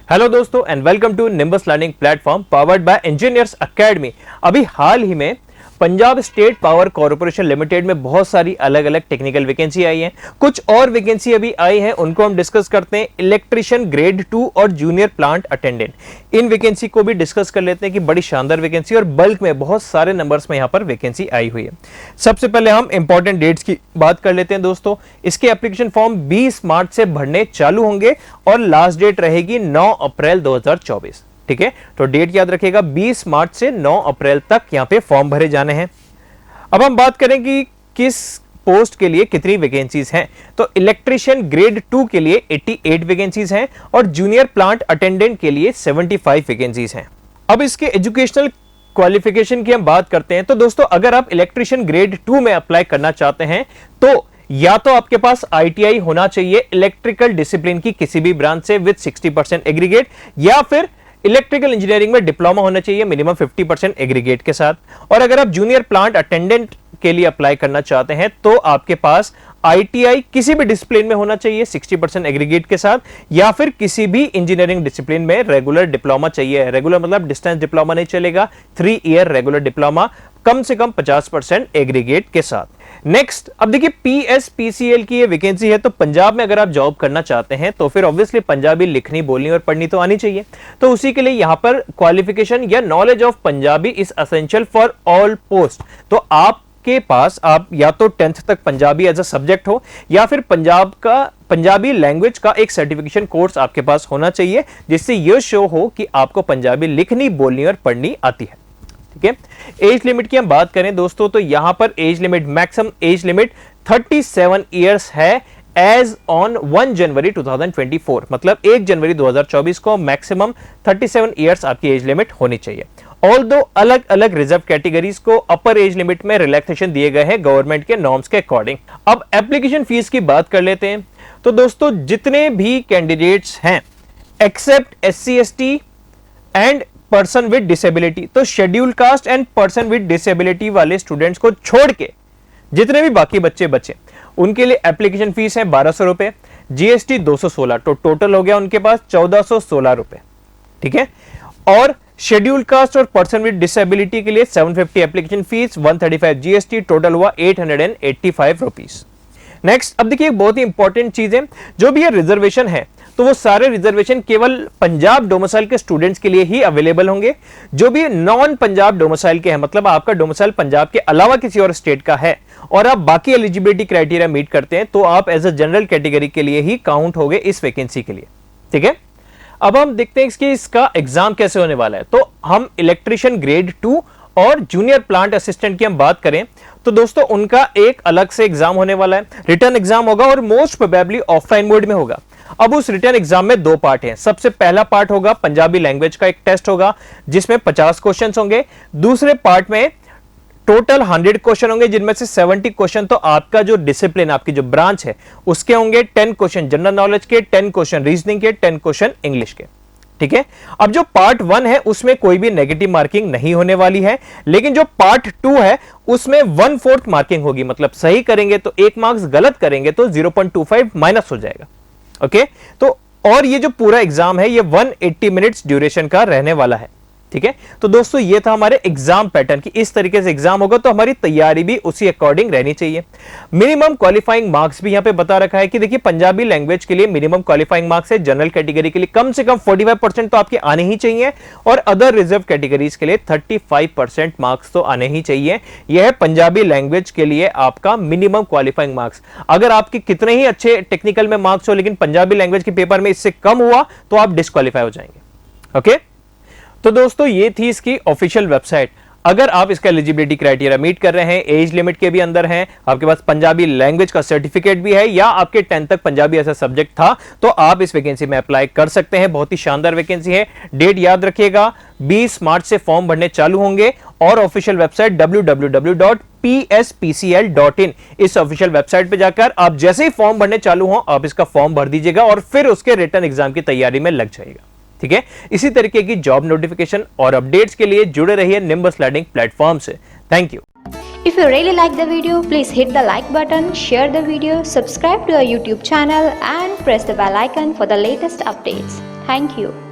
Hello दोस्तों and welcome to nimbus learning platform powered by engineers academy. अभी हाल ही में Punjab state power corporation limited में बहुत सारी अलग अलग टेक्निकल वैकेंसी आई हैं। कुछ और वैकेंसी अभी आई हैं, उनको हम डिस्कस करते हैं। इलेक्ट्रिशियन ग्रेड 2 और जूनियर प्लांट अटेंडेंट, इन वैकेंसी को भी डिस्कस कर लेते हैं कि बड़ी शानदार वैकेंसी और बल्क में बहुत सारे नंबर्स में यहां पर वैकेंसी आई हुई है। सबसे पहले हम इंपॉर्टेंट डेट्स की बात कर लेते हैं दोस्तों। इसके एप्लीकेशन फॉर्म 20 मार्च से भरने चालू होंगे और लास्ट डेट रहेगी 9 अप्रैल 2024। ठीक है, तो डेट याद रखिएगा, 20 मार्च से 9 अप्रैल तक यहां पे फॉर्म भरे जाने हैं। अब हम बात करें कि किस पोस्ट के लिए कितनी वैकेंसीज हैं। तो इलेक्ट्रिशियन ग्रेड 2 के लिए 88 वैकेंसीज हैं और जूनियर प्लांट अटेंडेंट के लिए 75 वैकेंसीज हैं। अब इसके एजुकेशनल क्वालिफिकेशन की हम बात करते हैं। तो दोस्तों, अगर आप इलेक्ट्रिशियन ग्रेड 2 में अप्लाई करना चाहते हैं तो या तो आपके पास ITI होना चाहिए इलेक्ट्रिकल डिसिप्लिन की किसी भी ब्रांच से विद 60% एग्रीगेट, या फिर इलेक्ट्रिकल इंजीनियरिंग में डिप्लोमा होना चाहिए मिनिमम 50% एग्रीगेट के साथ। और अगर आप जूनियर प्लांट अटेंडेंट के लिए अप्लाई करना चाहते हैं तो आपके पास ITI किसी भी डिसिप्लिन में होना चाहिए 60% एग्रीगेट के साथ, या फिर किसी भी इंजीनियरिंग डिसिप्लिन में रेगुलर डिप्लोमा चाहिए। रेगुलर मतलब डिस्टेंस डिप्लोमा नहीं चलेगा, 3 ईयर रेगुलर डिप्लोमा कम से कम 50% एग्रीगेट के साथ। नेक्स्ट, अब देखिए PSPCL की ये वैकेंसी है। तो पंजाब में अगर आप जॉब करना चाहते हैं तो फिर ऑब्वियसली पंजाबी लिखनी, बोलनी और पढ़नी तो आनी चाहिए। तो उसी के लिए यहां पर क्वालिफिकेशन या knowledge of Punjabi is essential for all post. तो आपके पास आप या तो 10th तक पंजाबी एज अ सब्जेक्ट हो, या फिर पंजाबी लैंग्वेज का एक सर्टिफिकेशन कोर्स आपके पास होना चाहिए, जिससे यह शो हो कि आपको पंजाबी लिखनी, बोलनी और पढ़नी आती है। ठीक है, एज लिमिट की हम बात करें दोस्तों तो यहां पर age limit, maximum age limit 37 years है एज ऑन 1 जनवरी 2024। मतलब 1 जनवरी 2024 को मैक्सिमम 37 इयर्स आपकी एज लिमिट होनी चाहिए। ऑल्दो अलग अलग रिजर्व कैटेगरीज को अपर एज लिमिट में रिलैक्सेशन दिए गए हैं गवर्नमेंट के नॉर्म्स के अकॉर्डिंग। अब एप्लीकेशन फीस की बात कर लेते हैं। तो दोस्तों, जितने भी कैंडिडेट्स हैं except SC ST and person with disability, तो schedule caste and person with disability वाले स्टूडेंट्स को छोड़ के जितने भी बाकी बच्चे बचे उनके लिए एप्लीकेशन फीस है 1200 रुपए, GST 216, तो टोटल हो गया उनके पास 1416 रुपए। ठीक है, और शेड्यूल कास्ट और पर्सन विद डिसेबिलिटी के लिए 750 एप्लीकेशन फीस, 135 GST, टोटल हुआ 885 रुपीज। नेक्स्ट, अब देखिए एक बहुत ही इंपॉर्टेंट चीज है, जो भी ये रिजर्वेशन है तो वो सारे रिजर्वेशन केवल पंजाब डोमिसाइल के स्टूडेंट्स के लिए ही अवेलेबल होंगे। जो भी नॉन पंजाब डोमिसाइल के हैं, मतलब आपका डोमिसाइल पंजाब के अलावा किसी और स्टेट का है और आप बाकी एलिजिबिलिटी क्राइटेरिया मीट करते हैं, तो आप एज अ जनरल कैटेगरी के लिए ही काउंट होंगे इस वैकेंसी के लिए। ठीक है, अब हम देखते हैं इसका एग्जाम कैसे होने वाला है। तो हम इलेक्ट्रिशियन ग्रेड 2 और जूनियर प्लांट असिस्टेंट की हम बात करें तो दोस्तों उनका एक अलग से एग्जाम होने वाला है, रिटर्न एग्जाम होगा और मोस्ट प्रोबेबली ऑफलाइन मोड में होगा। अब उस रिटर्न एग्जाम में 2 पार्ट हैं। सबसे पहला पार्ट होगा पंजाबी लैंग्वेज का एक टेस्ट होगा जिसमें 50 क्वेश्चंस होंगे। दूसरे पार्ट में टोटल 100 क्वेश्चन होंगे, जिनमें से 70 क्वेश्चन तो आपका जो डिसिप्लिन, आपकी जो ब्रांच है उसके होंगे, 10 क्वेश्चन जनरल नॉलेज के, 10 क्वेश्चन रीजनिंग के, 10 क्वेश्चन इंग्लिश के। ठीक है, अब जो पार्ट 1 है उसमें कोई भी नेगेटिव मार्किंग नहीं होने वाली है, लेकिन जो पार्ट 2 है उसमें 1/4 मार्किंग होगी। मतलब सही करेंगे तो 1 मार्क्स, गलत करेंगे तो 0.25 माइनस हो जाएगा। ओके, तो और ये जो पूरा एग्जाम है ये 180 मिनट्स ड्यूरेशन का रहने वाला है। ठीक है, तो दोस्तों ये था हमारे एग्जाम पैटर्न की इस तरीके से एग्जाम होगा, तो हमारी तैयारी भी उसी अकॉर्डिंग रहनी चाहिए। मिनिमम क्वालिफाइंग मार्क्स भी यहां पे बता रखा है कि देखिए पंजाबी लैंग्वेज के लिए मिनिमम क्वालिफाइंग मार्क्स है, जनरल कैटेगरी के लिए कम से कम 45% तो आपके आने ही चाहिए, और अदर रिजर्व कैटेगरीज के लिए 35% मार्क्स तो आने ही चाहिए। यह है पंजाबी लैंग्वेज के लिए आपका मिनिमम क्वालिफाइंग मार्क्स। अगर आपके कितने ही अच्छे टेक्निकल में मार्क्स हो लेकिन पंजाबी लैंग्वेज के पेपर में इससे कम हुआ तो आप डिस्क्वालीफाई हो जाएंगे। ओके, तो दोस्तों ये थी इसकी ऑफिशियल वेबसाइट। अगर आप इसका एलिजिबिलिटी क्राइटेरिया मीट कर रहे हैं, एज लिमिट के भी अंदर हैं, आपके पास पंजाबी लैंग्वेज का सर्टिफिकेट भी है, या आपके 10th तक पंजाबी ऐसा सब्जेक्ट था, तो आप इस वैकेंसी में अप्लाई कर सकते हैं। बहुत ही शानदार वैकेंसी है। डेट याद रखिएगा, 20 मार्च से फॉर्म भरने चालू होंगे और ऑफिशियल वेबसाइट www.pspcl.in, इस ऑफिशियल वेबसाइट पे जाकर आप जैसे ही फॉर्म भरने चालू हो आप इसका फॉर्म भर दीजिएगा और फिर उसके रिटर्न एग्जाम की तैयारी में लग जाएगा। ठीक है, इसी तरीके की जॉब नोटिफिकेशन और अपडेट्स के लिए जुड़े रहिए निम्बस लर्निंग प्लेटफॉर्म से। Thank you. If you really like the video, please hit the like button, share the video, subscribe to our YouTube channel and press the bell icon for the latest updates. Thank you.